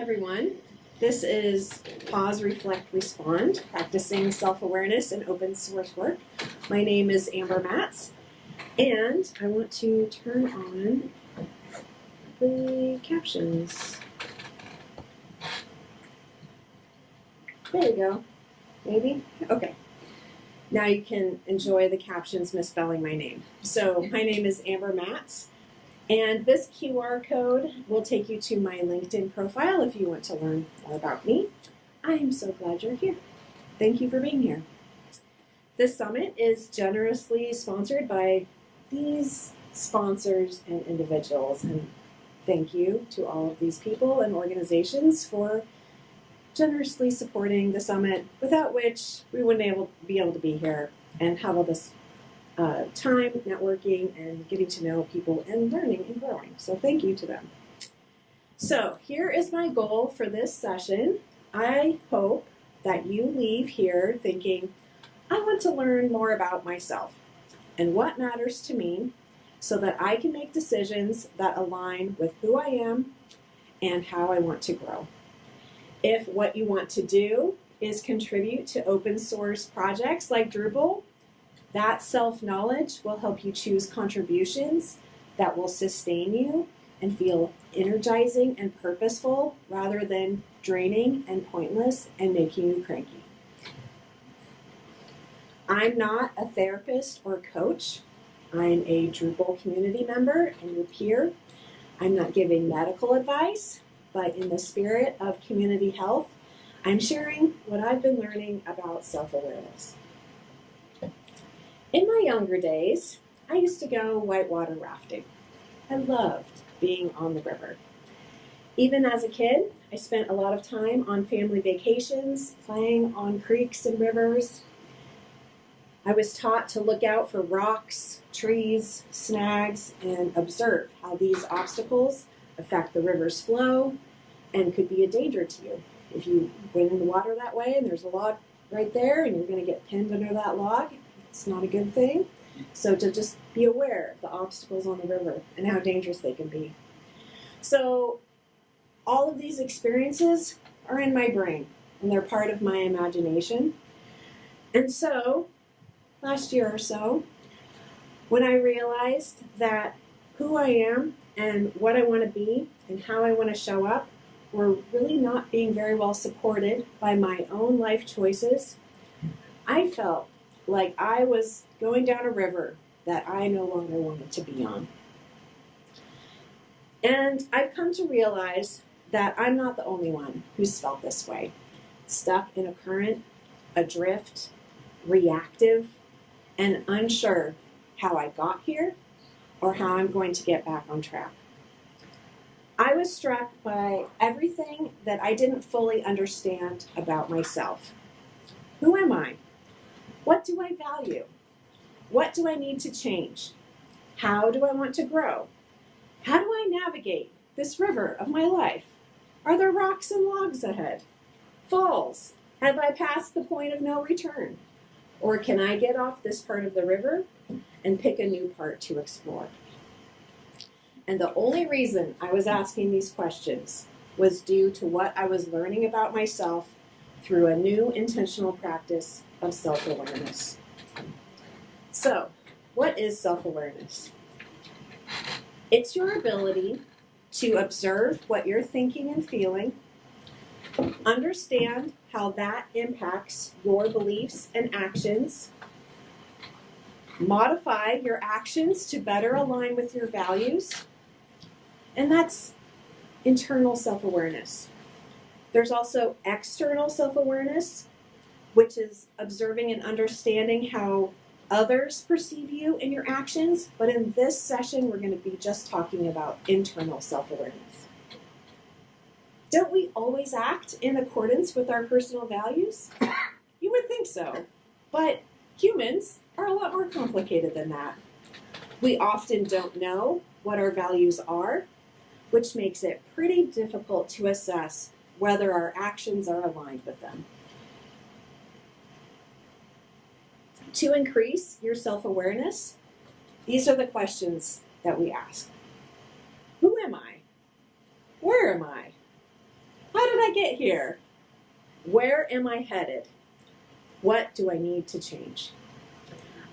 everyone. This is Pause, Reflect, Respond, practicing self-awareness and open source work. My name is Amber Matz, and I want to turn on the captions. There you go. Maybe? Okay. Now you can enjoy the captions misspelling my name. So my name is Amber Matz, and this QR code will take you to my LinkedIn profile if you want to learn more about me. I am so glad you're here. Thank you for being here. This summit is generously sponsored by these sponsors and individuals, and thank you to all of these people and organizations for generously supporting the summit, without which we wouldn't be able to be here and have all this time networking and getting to know people and learning and growing. So thank you to them. So here is my goal for this session. I hope that you leave here thinking, I want to learn more about myself and what matters to me so that I can make decisions that align with who I am and how I want to grow. If what you want to do is contribute to open source projects like Drupal, that self-knowledge will help you choose contributions that will sustain you and feel energizing and purposeful rather than draining and pointless and making you cranky. I'm not a therapist or coach. I'm a Drupal community member and your peer. I'm not giving medical advice, but in the spirit of community health, I'm sharing what I've been learning about self-awareness. In my younger days, I used to go whitewater rafting. I loved being on the river. Even as a kid, I spent a lot of time on family vacations, playing on creeks and rivers. I was taught to look out for rocks, trees, snags, and observe how these obstacles affect the river's flow and could be a danger to you. If you went in the water that way and there's a log right there and you're going to get pinned under that log, it's not a good thing. So to just be aware of the obstacles on the river and how dangerous they can be. So all of these experiences are in my brain and they're part of my imagination. And so last year or so, when I realized that who I am and what I want to be and how I want to show up were really not being very well supported by my own life choices, I felt like I was going down a river that I no longer wanted to be on. And I've come to realize that I'm not the only one who's felt this way, stuck in a current, adrift, reactive, and unsure how I got here or how I'm going to get back on track. I was struck by everything that I didn't fully understand about myself. Who am I? What do I value? What do I need to change? How do I want to grow? How do I navigate this river of my life? Are there rocks and logs ahead? Falls? Have I passed the point of no return? Or can I get off this part of the river and pick a new part to explore? And the only reason I was asking these questions was due to what I was learning about myself through a new intentional practice of self-awareness. So, what is self-awareness? It's your ability to observe what you're thinking and feeling, understand how that impacts your beliefs and actions, modify your actions to better align with your values, and that's internal self-awareness. There's also external self-awareness, which is observing and understanding how others perceive you and your actions. But in this session, we're going to be just talking about internal self-awareness. Don't we always act in accordance with our personal values? You would think so, but humans are a lot more complicated than that. We often don't know what our values are, which makes it pretty difficult to assess whether our actions are aligned with them. To increase your self-awareness, these are the questions that we ask. Who am I? Where am I? How get here? Where am I headed? What do I need to change?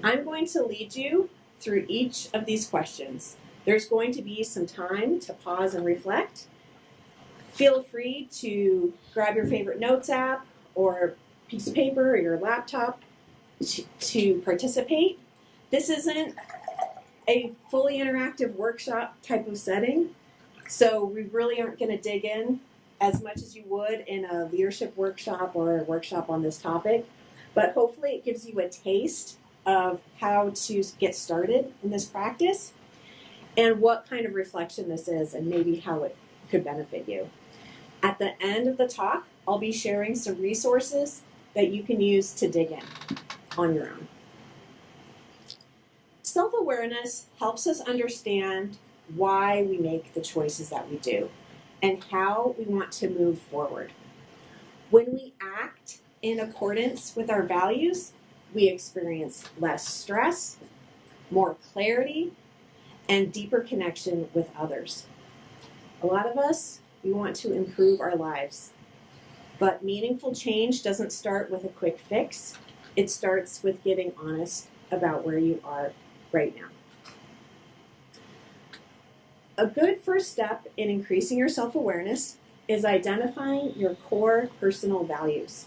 I'm going to lead you through each of these questions. There's going to be some time to pause and reflect. Feel free to grab your favorite notes app or piece of paper or your laptop to participate. This isn't a fully interactive workshop type of setting, so we really aren't going to dig in as much as you would in a leadership workshop or a workshop on this topic, but hopefully it gives you a taste of how to get started in this practice and what kind of reflection this is and maybe how it could benefit you. At the end of the talk, I'll be sharing some resources that you can use to dig in on your own. Self-awareness helps us understand why we make the choices that we do and how we want to move forward. When we act in accordance with our values, we experience less stress, more clarity, and deeper connection with others. A lot of us, we want to improve our lives, but meaningful change doesn't start with a quick fix. It starts with getting honest about where you are right now. A good first step in increasing your self-awareness is identifying your core personal values.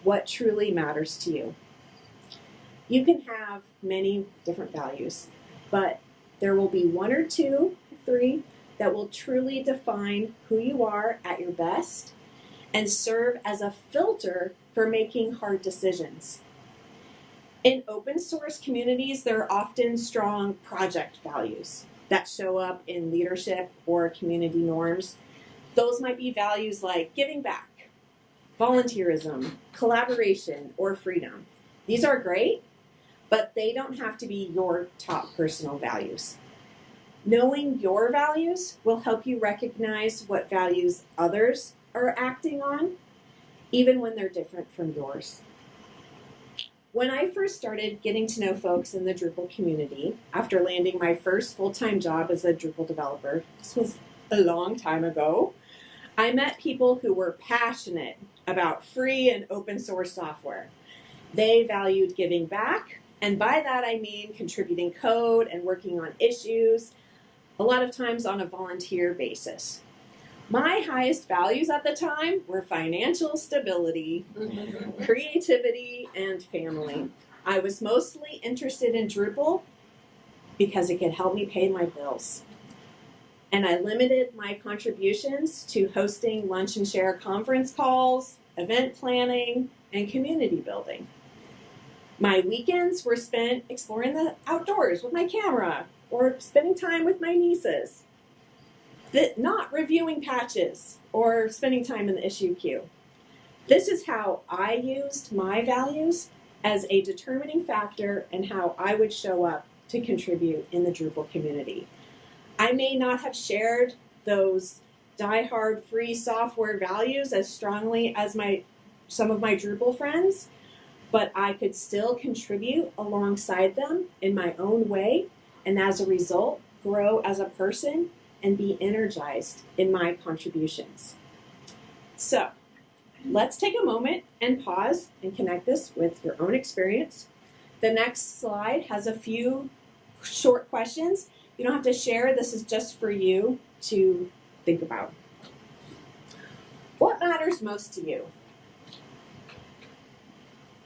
What truly matters to you. You can have many different values, but there will be one or two, three, that will truly define who you are at your best and serve as a filter for making hard decisions. In open source communities, there are often strong project values that show up in leadership or community norms. Those might be values like giving back, volunteerism, collaboration, or freedom. These are great, but they don't have to be your top personal values. Knowing your values will help you recognize what values others are acting on, even when they're different from yours. When I first started getting to know folks in the Drupal community, after landing my first full-time job as a Drupal developer, this was a long time ago, I met people who were passionate about free and open source software. They valued giving back, and by that I mean contributing code and working on issues, a lot of times on a volunteer basis. My highest values at the time were financial stability, creativity, and family. I was mostly interested in Drupal because it could help me pay my bills. And I limited my contributions to hosting lunch and share conference calls, event planning, and community building. My weekends were spent exploring the outdoors with my camera or spending time with my nieces, not reviewing patches or spending time in the issue queue. This is how I used my values as a determining factor in how I would show up to contribute in the Drupal community. I may not have shared those die-hard free software values as strongly as some of my Drupal friends, but I could still contribute alongside them in my own way, and as a result, grow as a person and be energized in my contributions. So, let's take a moment and pause and connect this with your own experience. The next slide has a few short questions. You don't have to share. This is just for you to think about. What matters most to you?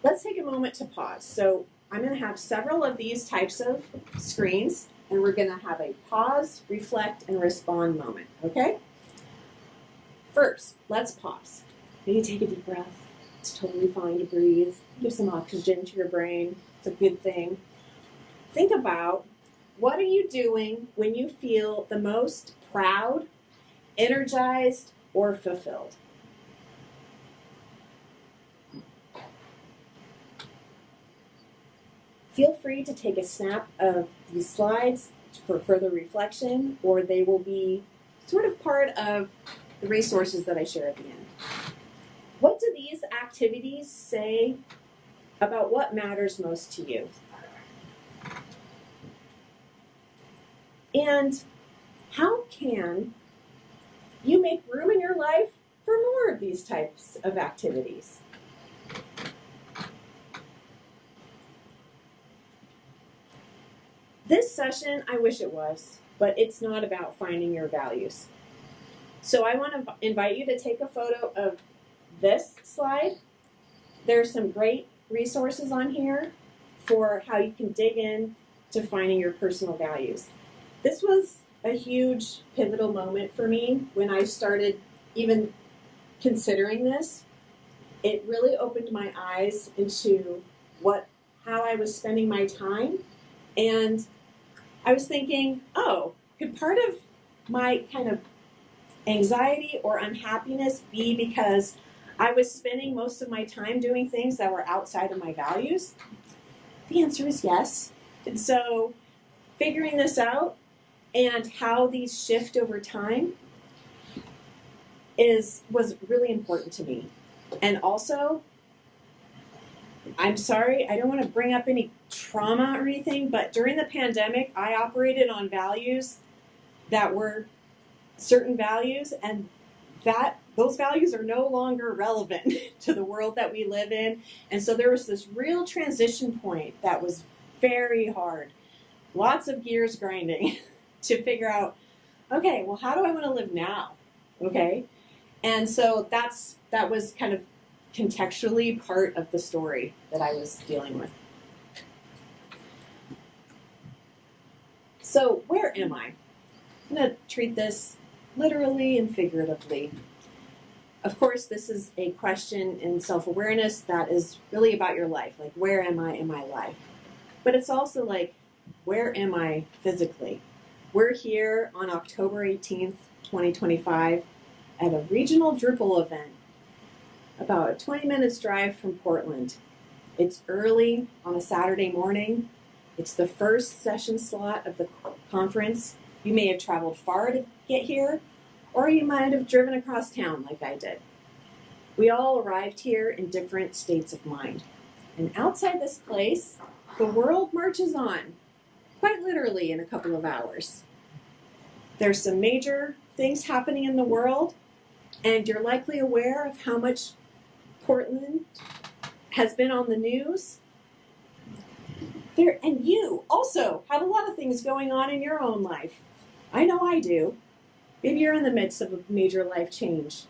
Let's take a moment to pause. So I'm going to have several of these types of screens, and we're going to have a pause, reflect, and respond moment, okay? First, let's pause. Maybe take a deep breath. It's totally fine to breathe. Give some oxygen to your brain. It's a good thing. Think about, what are you doing when you feel the most proud, energized, or fulfilled? Feel free to take a snap of these slides for further reflection, or they will be sort of part of the resources that I share at the end. What do these activities say about what matters most to you? And how can you make room in your life for more of these these types of activities. This session, I wish it was, but it's not about finding your values. So I want to invite you to take a photo of this slide. There's some great resources on here for how you can dig in to finding your personal values. This was a huge pivotal moment for me when I started even considering this. It really opened my eyes into how I was spending my time, and I was thinking, oh, could part of my kind of anxiety or unhappiness be because I was spending most of my time doing things that were outside of my values? The answer is yes. And so figuring this out and how these shift over time was really important to me. And also, I'm sorry, I don't want to bring up any trauma or anything, but during the pandemic, I operated on values that were certain values, and those values are no longer relevant to the world that we live in. And so there was this real transition point that was very hard. Lots of gears grinding to figure out, okay, well, how do I want to live now? Okay? And so that was kind of contextually part of the story that I was dealing with. So where am I? I'm going to treat this literally and figuratively. Of course, this is a question in self-awareness that is really about your life. Like, where am I in my life? But it's also like, where am I physically? We're here on October 18th, 2025 at a regional Drupal event about a 20 minutes drive from Portland. It's early on a Saturday morning. It's the first session slot of the conference. You may have traveled far to get here, or you might have driven across town like I did. We all arrived here in different states of mind. And outside this place, the world marches on, quite literally in a couple of hours. There's some major things happening in the world, and you're likely aware of how much Portland has been on the news. And you also have a lot of things going on in your own life. I know I do. Maybe you're in the midst of a major life change.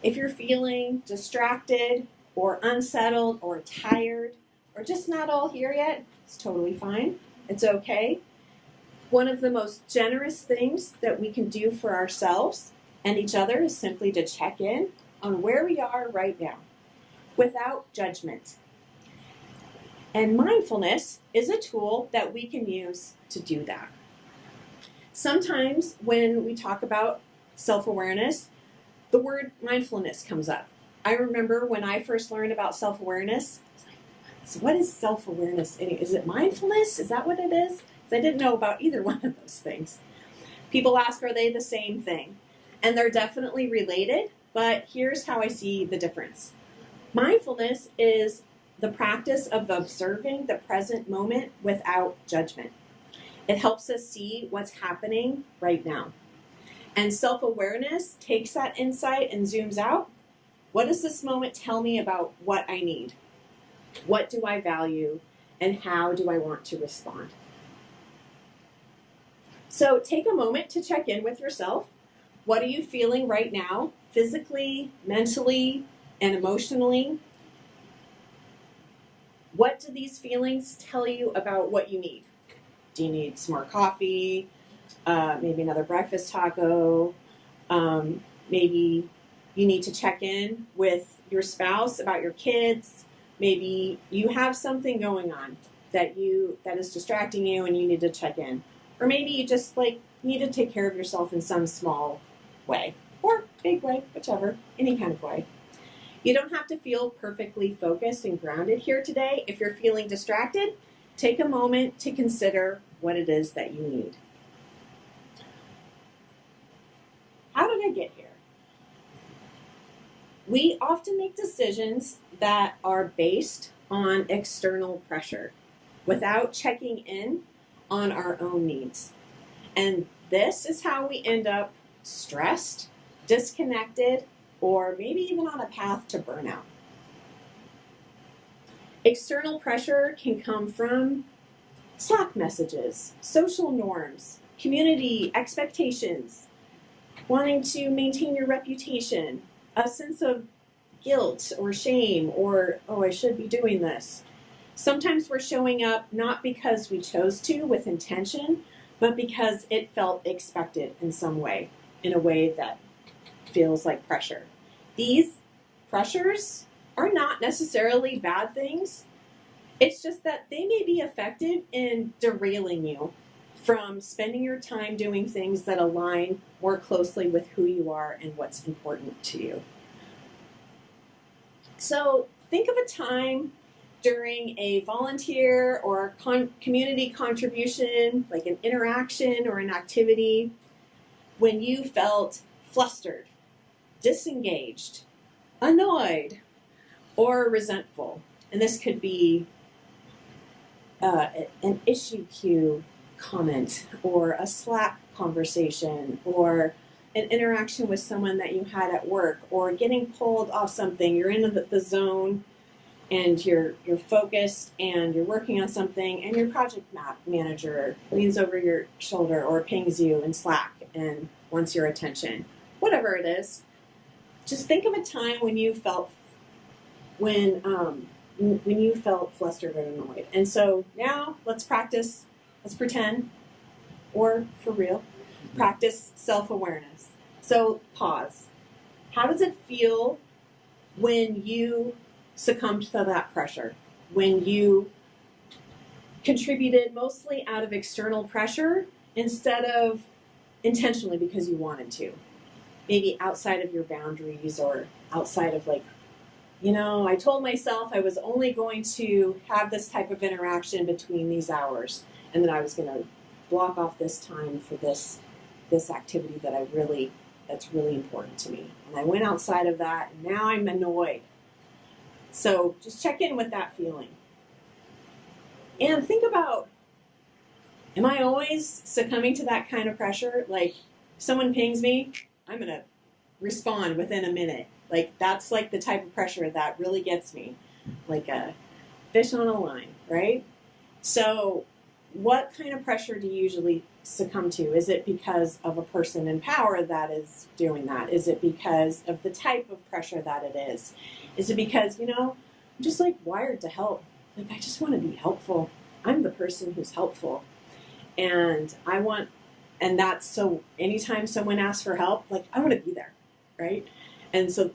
If you're feeling distracted or unsettled or tired or just not all here yet, it's totally fine. It's okay. One of the most generous things that we can do for ourselves and each other is simply to check in on where we are right now without judgment. And mindfulness is a tool that we can use to do that. Sometimes when we talk about self-awareness, the word mindfulness comes up. I remember when I first learned about self-awareness, I was like, so what is self-awareness? Is it mindfulness? Is that what it is? Because I didn't know about either one of those things. People ask, are they the same thing? And they're definitely related, but here's how I see the difference. Mindfulness is the practice of observing the present moment without judgment. It helps us see what's happening right now. And self-awareness takes that insight and zooms out. What does this moment tell me about what I need? What do I value? And how do I want to respond? So take a moment to check in with yourself. What are you feeling right now, physically, mentally, and emotionally? What do these feelings tell you about what you need? Do you need some more coffee? Maybe another breakfast taco? Maybe you need to check in with your spouse about your kids. Maybe you have something going on that is distracting you and you need to check in. Or maybe you just need to take care of yourself in some small way or big way, whichever, any kind of way. You don't have to feel perfectly focused and grounded here today. If you're feeling distracted, take a moment to consider what it is that you need. How did I get here? We often make decisions that are based on external pressure without checking in on our own needs. And this is how we end up stressed, disconnected, or maybe even on a path to burnout. External pressure can come from Slack messages, social norms, community expectations, wanting to maintain your reputation, a sense of guilt or shame, or, oh, I should be doing this. Sometimes we're showing up not because we chose to with intention, but because it felt expected in some way, in a way that feels like pressure. These pressures are not necessarily bad things. It's just that they may be effective in derailing you from spending your time doing things that align more closely with who you are and what's important to you. So think of a time during a volunteer or community contribution, like an interaction or an activity, when you felt flustered, disengaged, annoyed, or resentful. And this could be an issue queue comment, or a Slack conversation, or an interaction with someone that you had at work, or getting pulled off something. You're in the zone and you're focused and you're working on something, and your project manager leans over your shoulder or pings you in Slack and wants your attention. Whatever it is, just think of a time when you felt flustered or annoyed. And so now let's pretend, or for real, practice self-awareness. So pause. How does it feel when you succumbed to that pressure? When you contributed mostly out of external pressure instead of intentionally because you wanted to? Maybe outside of your boundaries, or outside of I told myself I was only going to have this type of interaction between these hours, and then I was going to block off this time for this activity that's really important to me. And I went outside of that, and now I'm annoyed. So just check in with that feeling. And think about, am I always succumbing to that kind of pressure? Like, if someone pings me, I'm going to respond within a minute. Like, that's like the type of pressure that really gets me, like a fish on a line, right? So what kind of pressure do you usually succumb to? Is it because of a person in power that is doing that? Is it because of the type of pressure that it is? Is it because, I'm just like wired to help. Like, I just want to be helpful. I'm the person who's helpful. And that's so anytime someone asks for help, like, I want to be there, right? And so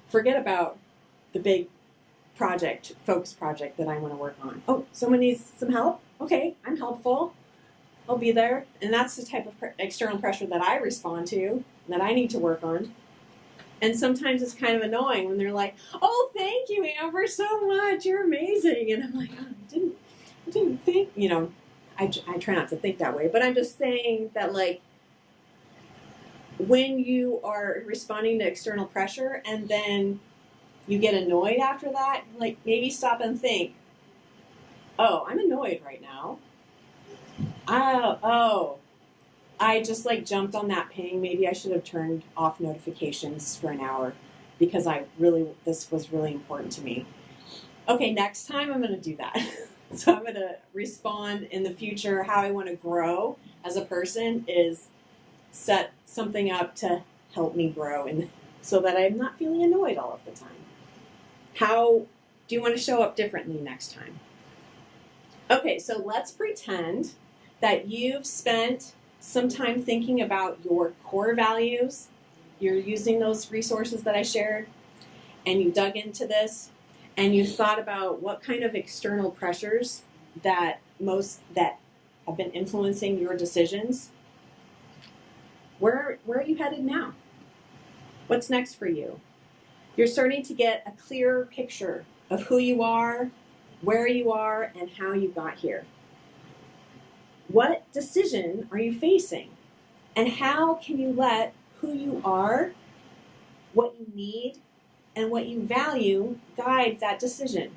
forget about the big focus project that I want to work on. Oh, someone needs some help? Okay, I'm helpful. I'll be there. And that's the type of external pressure that I respond to, that I need to work on. And sometimes it's kind of annoying when they're like, oh, thank you, Amber, so much. You're amazing. And I'm like, oh, I didn't think, I try not to think that way. But I'm just saying that, like, when you are responding to external pressure and then you get annoyed after that, like, maybe stop and think, oh, I'm annoyed right now. Oh, I just jumped on that ping. Maybe I should have turned off notifications for an hour because this was really important to me. Okay, next time I'm going to do that. So I'm going to respond in the future. How I want to grow as a person is set something up to help me grow, and so that I'm not feeling annoyed all of the time. How do you want to show up differently next time? Okay, so let's pretend that you've spent some time thinking about your core values. You're using those resources that I shared, and you dug into this, and you thought about what kind of external pressures that have been influencing your decisions. Where are you headed now? What's next for you? You're starting to get a clearer picture of who you are, where you are, and how you got here. What decision are you facing? And how can you let who you are, what you need, and what you value guide that decision?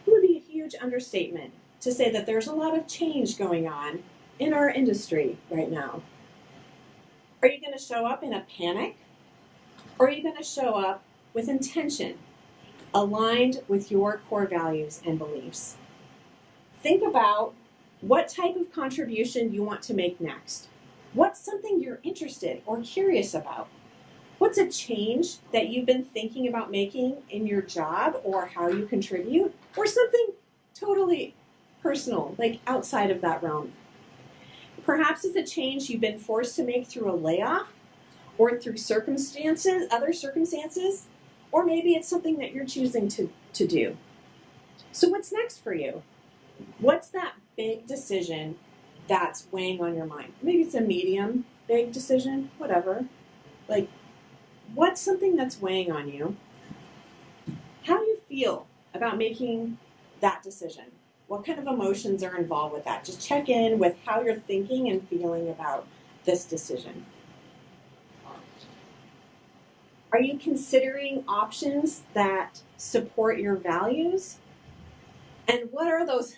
It would be a huge understatement to say that there's a lot of change going on in our industry right now. Are you going to show up in a panic? Or are you going to show up with intention, aligned with your core values and beliefs? Think about what type of contribution you want to make next. What's something you're interested or curious about? What's a change that you've been thinking about making in your job or how you contribute? Or something totally personal, like outside of that realm. Perhaps it's a change you've been forced to make through a layoff or through other circumstances, or maybe it's something that you're choosing to do. So what's next for you? What's that big decision that's weighing on your mind? Maybe it's a medium, big decision, whatever. Like, what's something that's weighing on you? How do you feel about making that decision? What kind of emotions are involved with that? Just check in with how you're thinking and feeling about this decision. Are you considering options that support your values? And what are those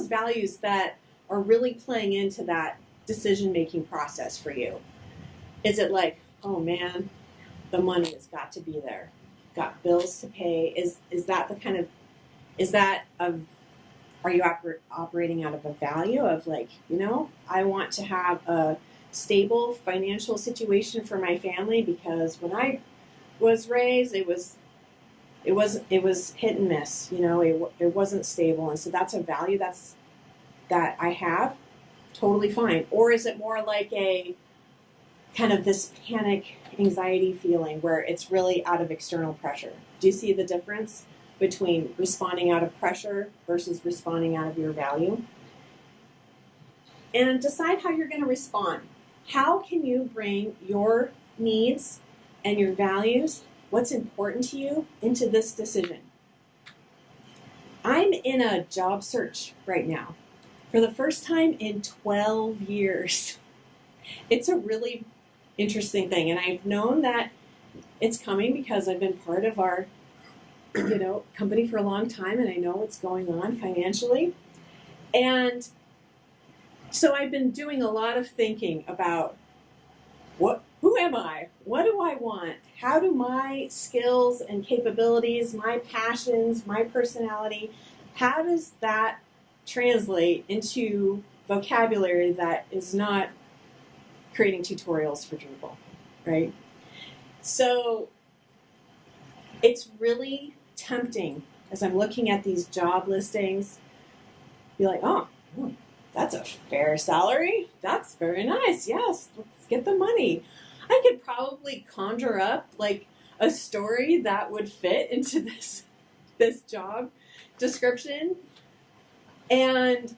values that are really playing into that decision-making process for you? Is it like, oh man, the money has got to be there. Got bills to pay. Are you operating out of a value of like, I want to have a stable financial situation for my family because when I was raised, it was hit and miss. It wasn't stable, and so that's a value that I have. Totally fine. Or is it more like a kind of this panic anxiety feeling where it's really out of external pressure? Do you see the difference between responding out of pressure versus responding out of your value? And decide how you're going to respond. How can you bring your needs and your values, what's important to you, into this decision? I'm in a job search right now for the first time in 12 years. It's a really interesting thing, and I've known that it's coming because I've been part of our company for a long time, and I know what's going on financially. And so I've been doing a lot of thinking about who am I? What do I want? How do my skills and capabilities, my passions, my personality, how does that translate into vocabulary that is not creating tutorials for Drupal, right? So it's really tempting as I'm looking at these job listings, be like, oh, that's a fair salary. That's very nice. Yes, let's get the money. I could probably conjure up like a story that would fit into this job description. And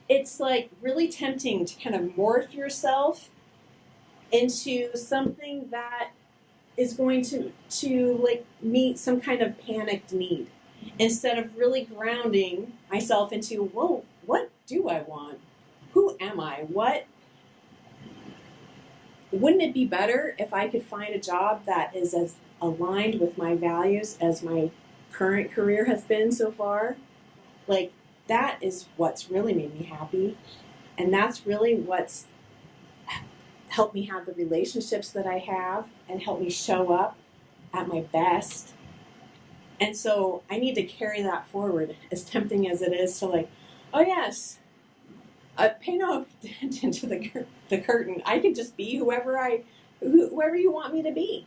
it's like really tempting to kind of morph yourself into something that is going to like meet some kind of panicked need, instead of really grounding myself into, whoa, what do I want? Who am I? Wouldn't it be better if I could find a job that is as aligned with my values as my current career has been so far? Like, that is what's really made me happy. And that's really what's helped me have the relationships that I have and help me show up at my best. And so I need to carry that forward, as tempting as it is to like, oh yes, pay no attention to the curtain. I can just be whoever you want me to be.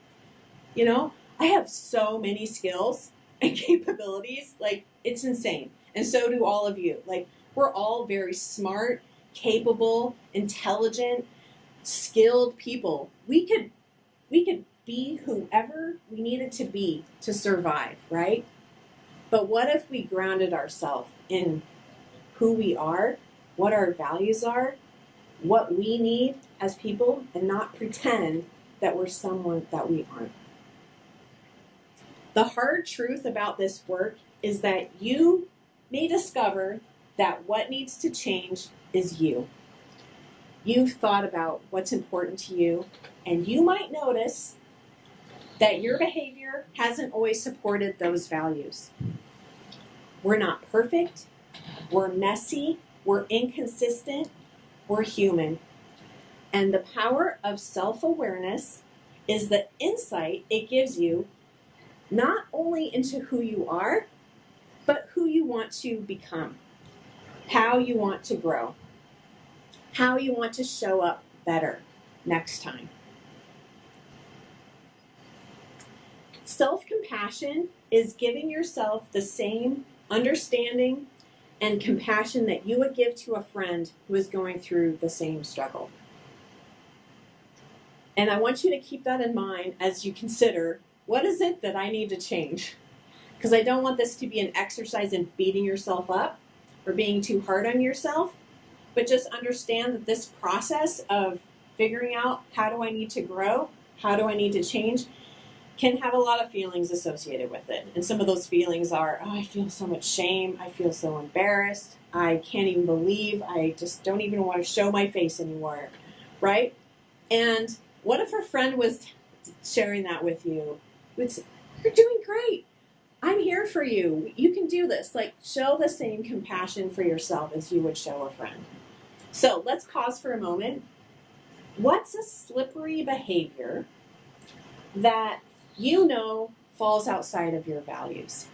I have so many skills and capabilities, like it's insane. And so do all of you. Like, we're all very smart, capable, intelligent, skilled people. We could be whoever we needed to be to survive, right? But what if we grounded ourselves in who we are, what our values are, what we need as people, and not pretend that we're someone that we aren't? The hard truth about this work is that you may discover that what needs to change is you. You've thought about what's important to you, and you might notice that your behavior hasn't always supported those values. We're not perfect, we're messy, we're inconsistent, we're human. And the power of self-awareness is the insight it gives you not only into who you are, but who you want to become, how you want to grow, how you want to show up better next time. Self-compassion is giving yourself the same understanding and compassion that you would give to a friend who is going through the same struggle. And I want you to keep that in mind as you consider, what is it that I need to change? Because I don't want this to be an exercise in beating yourself up or being too hard on yourself, but just understand that this process of figuring out how do I need to grow, how do I need to change, can have a lot of feelings associated with it. And some of those feelings are, oh, I feel so much shame, I feel so embarrassed, I can't even believe, I just don't even want to show my face anymore, right? And what if a friend was sharing that with you? It's, you're doing great. I'm here for you. You can do this. Like, show the same compassion for yourself as you would show a friend. So let's pause for a moment. What's a slippery behavior that you know falls outside of your values?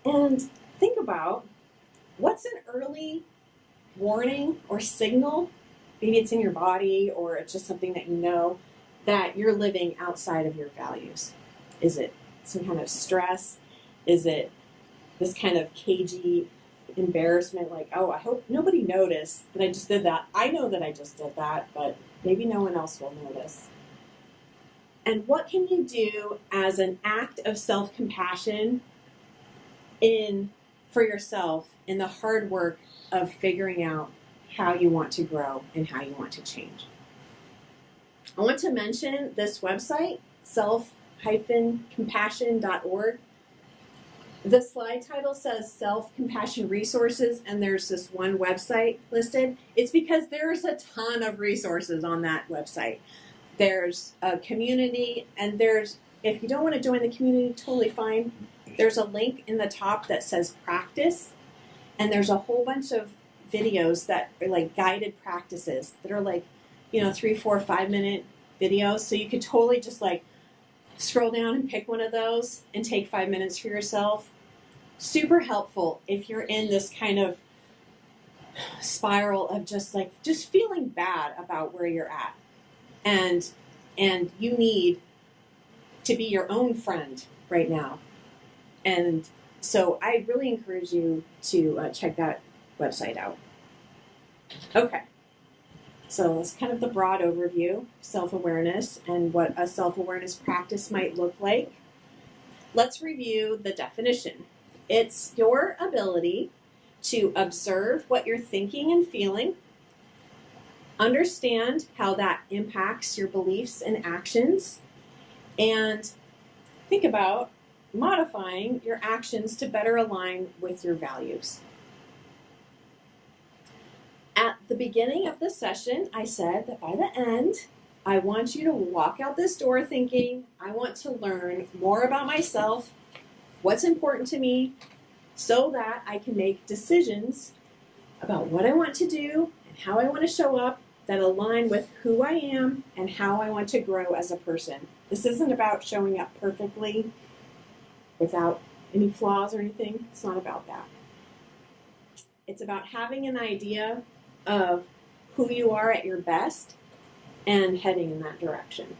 And think about, what's an early warning or signal? Maybe it's in your body, or it's just something that you know that you're living outside of your values. Is it some kind of stress? Is it this kind of cagey embarrassment, like, oh, I hope nobody noticed that I just did that. I know that I just did that, but maybe no one else will notice. And what can you do as an act of self-compassion for yourself in the hard work of figuring out how you want to grow and how you want to change? I want to mention this website, self-compassion.org. The slide title says Self-Compassion Resources, and there's this one website listed. It's because there's a ton of resources on that website. There's a community, and if you don't want to join the community, totally fine. There's a link in the top that says practice, and there's a whole bunch of videos that are like guided practices that are like, 3, 4, 5 minute videos. So you could totally just like scroll down and pick one of those and take 5 minutes for yourself. Super helpful if you're in this kind of spiral of just feeling bad about where you're at. And you need to be your own friend right now. And so I really encourage you to check that website out. Okay. So that's kind of the broad overview, self-awareness, and what a self-awareness practice might look like. Let's review the definition. It's your ability to observe what you're thinking and feeling, understand how that impacts your beliefs and actions, and think about modifying your actions to better align with your values. At the beginning of the session, I said that by the end, I want you to walk out this door thinking, I want to learn more about myself, what's important to me, so that I can make decisions about what I want to do and how I want to show up that align with who I am and how I want to grow as a person. This isn't about showing up perfectly without any flaws or anything. It's not about that. It's about having an idea of who you are at your best and heading in that direction.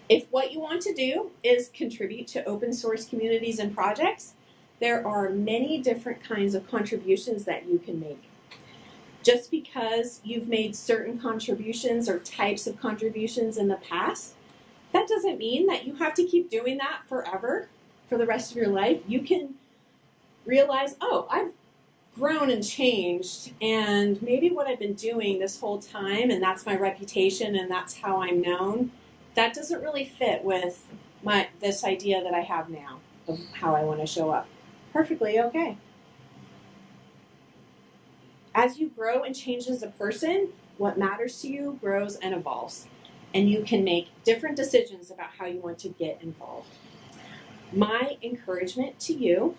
If what you want to do is contribute to open source communities and projects, there are many different kinds of contributions that you can make. Just because you've made certain contributions or types of contributions in the past, that doesn't mean that you have to keep doing that forever, for the rest of your life. You can realize, oh, I've grown and changed, and maybe what I've been doing this whole time, and that's my reputation and that's how I'm known, that doesn't really fit with this idea that I have now of how I want to show up. Perfectly okay. As you grow and change as a person, what matters to you grows and evolves, and you can make different decisions about how you want to get involved. My encouragement to you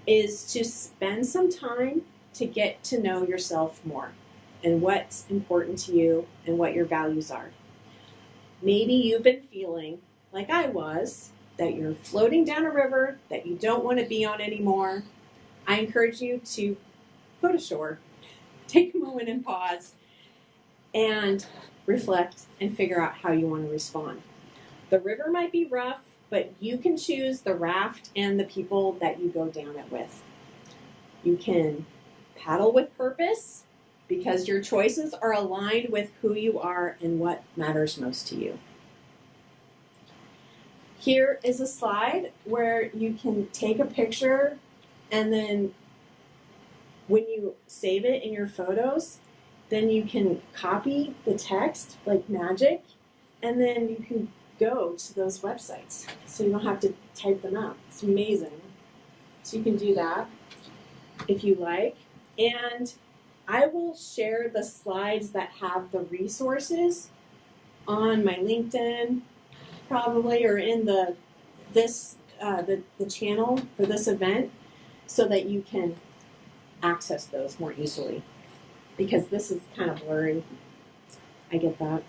is to spend some time to get to know yourself more. and what's important to you and what your values are. Maybe you've been feeling like I was, that you're floating down a river that you don't want to be on anymore. I encourage you to go to shore, take a moment and pause, and reflect and figure out how you want to respond. The river might be rough, but you can choose the raft and the people that you go down it with. You can paddle with purpose because your choices are aligned with who you are and what matters most to you. Here is a slide where you can take a picture, and then when you save it in your photos, then you can copy the text like magic, and then you can go to those websites. So you don't have to type them out. It's amazing. So you can do that if you like. And I will share the slides that have the resources on my LinkedIn, probably, or in the channel for this event, so that you can access those more easily, because this is kind of blurry. I get that.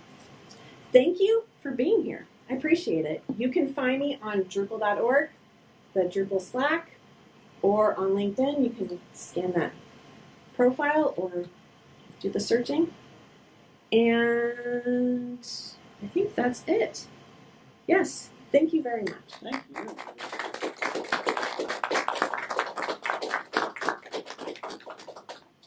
Thank you for being here. I appreciate it. You can find me on Drupal.org, the Drupal Slack, or on LinkedIn. You can scan that profile or do the searching. And I think that's it. Yes, thank you very much. Thank you.